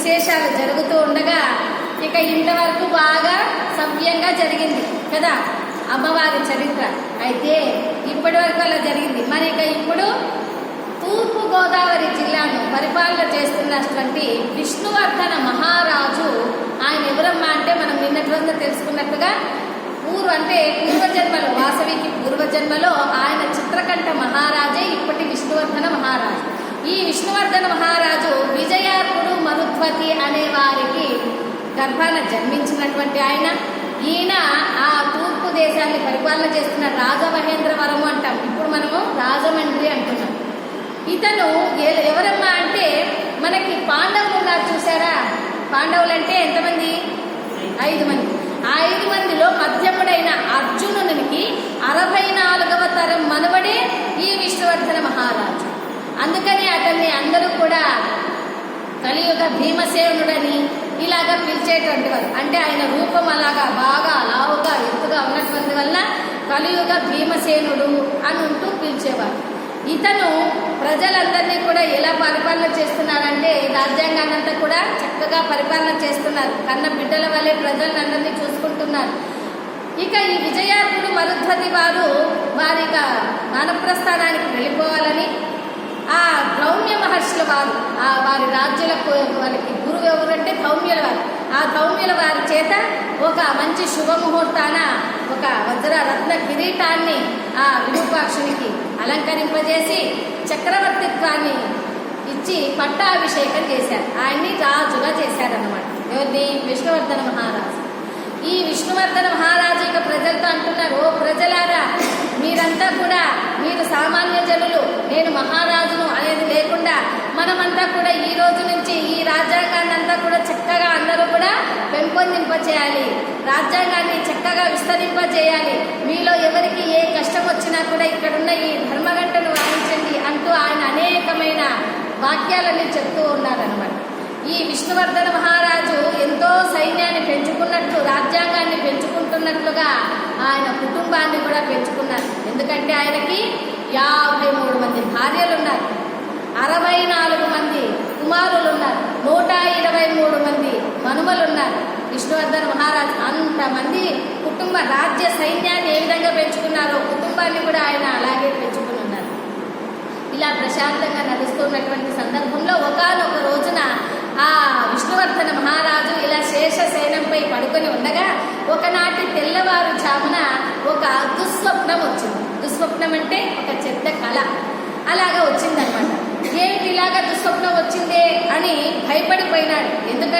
విశేషాలు జరుగుతూ ఉండగా ఇక ఇంతవరకు బాగా సవ్యంగా జరిగింది కదా అమ్మవారి చరిత్ర. అయితే ఇప్పటి వరకు అలా జరిగింది. మరి ఇక ఇప్పుడు తూర్పు గోదావరి జిల్లాను పరిపాలన చేస్తున్నటువంటి విష్ణువర్ధన మహారాజు ఆయన ఎవరమ్మా అంటే మనం నిన్నటి రోజున తెలుసుకున్నట్టుగా పూర్వజన్మలో వాసవికి పూర్వజన్మలో ఆయన చిత్రకంఠ మహారాజే ఇప్పటి విష్ణువర్ధన మహారాజు. ఈ విష్ణువర్ధన మహారాజు విజయార్కుడు మరుద్వతి అనే వారికి గర్భాన జన్మించినటువంటి ఆయన. ఈయన ఆ తూర్పు దేశాన్ని పరిపాలన చేస్తున్న రాజమహేంద్రవరము అంటాం, ఇప్పుడు మనము రాజమండ్రి అంటున్నాం. ఇతను ఎవరమ్మా అంటే మనకి పాండవులు ఉన్నారు చూసారా, పాండవులు అంటే ఎంతమంది? 5 మంది. ఆ 5 మందిలో మధ్యముడైన అర్జునునికి 64వ తరం మనవడే ఈ విష్ణువర్ధన మహారాజు. అందుకని అతన్ని అందరూ కూడా కలియుగ భీమసేనుడని ఇలాగా పిలిచేటువంటి వారు. అంటే ఆయన రూపం అలాగా బాగా లావుగా ఎత్తుగా ఉన్నటువంటి వల్ల కలియుగ భీమసేనుడు అని ఉంటూ పిలిచేవారు. ఇతను ప్రజలందరినీ కూడా ఎలా పరిపాలన చేస్తున్నారంటే రాజ్యాంగాన్నంతా కూడా చక్కగా పరిపాలన చేస్తున్నారు. కన్న బిడ్డల వల్లే ప్రజలందరినీ చూసుకుంటున్నారు. ఇక ఈ విజయార్కుడు మరుద్వతి వారి వానప్రస్థానానికి వెళ్ళిపోవాలని ఆ ధౌమ్య మహర్షుల వారి రాజ్యులకు వారికి గురువు ఎవరంటే ధౌమ్యుల వారు. ఆ ధౌమ్యుల వారి చేత ఒక మంచి శుభముహూర్తాన ఒక వజ్రరత్న కిరీటాన్ని ఆ విరూపాక్షునికి అలంకరింపజేసి చక్రవర్తిత్వాన్ని ఇచ్చి పట్టాభిషేకం చేశారు. ఆయన్ని రాజుగా చేశారన్నమాట. ఎవరిని? విష్ణువర్ధన మహారాజు. ఈ విష్ణువర్ధన మహారాజు ఇక ప్రజలతో అంటున్నారు, ఓ ప్రజలారా, మీరంతా కూడా మీరు సామాన్య జనులు, నేను మహారాజును అనేది లేకుండా మనమంతా కూడా ఈ రోజు నుంచి ఈ రాజ్యాంగాన్ని అంతా కూడా చక్కగా అందరూ కూడా పెంపొందింపచేయాలి, రాజ్యాంగాన్ని చక్కగా విస్తరింపజేయాలి. మీలో ఎవరికి ఏ కష్టం వచ్చినా కూడా ఇక్కడున్న ఈ ధర్మగంటను వాయించండి అంటూ ఆయన అనేకమైన వాక్యాలన్నీ చెప్తూ ఉన్నారన్నమాట. ఈ విష్ణువర్ధన మహారాజు ఎంతో సైన్యాన్ని పెంచుకున్నట్లు, రాజ్యాంగాన్ని పెంచుకుంటున్నట్లుగా ఆయన కుటుంబాన్ని కూడా పెంచుకున్నారు. ఎందుకంటే ఆయనకి 53 మంది భార్యలు ఉన్నారు, 64 మంది కుమారులు ఉన్నారు, 123 మంది మనుమలు ఉన్నారు. విష్ణువర్ధన మహారాజు అంతమంది కుటుంబ రాజ్య సైన్యాన్ని ఏ విధంగా పెంచుకున్నారో కుటుంబాన్ని కూడా ఆయన అలాగే పెంచుకుని ఉన్నారు. ఇలా ప్రశాంతంగా నడుస్తున్నటువంటి సందర్భంలో ఒకానొక రోజున ఆ విష్ణువర్ధన మహారాజు ఇలా శేషశయనంపై పడుకొని ఉండగా ఒకనాటి తెల్లవారుజామున ఒక దుస్వప్నం వచ్చింది. దుస్వప్నం అంటే ఒక చెడ్డ కళ అలాగా వచ్చిందనమాట. ఏమిటి ఇలాగా దుస్వప్నం వచ్చిందే అని భయపడిపోయినాడు. ఎందుకంటే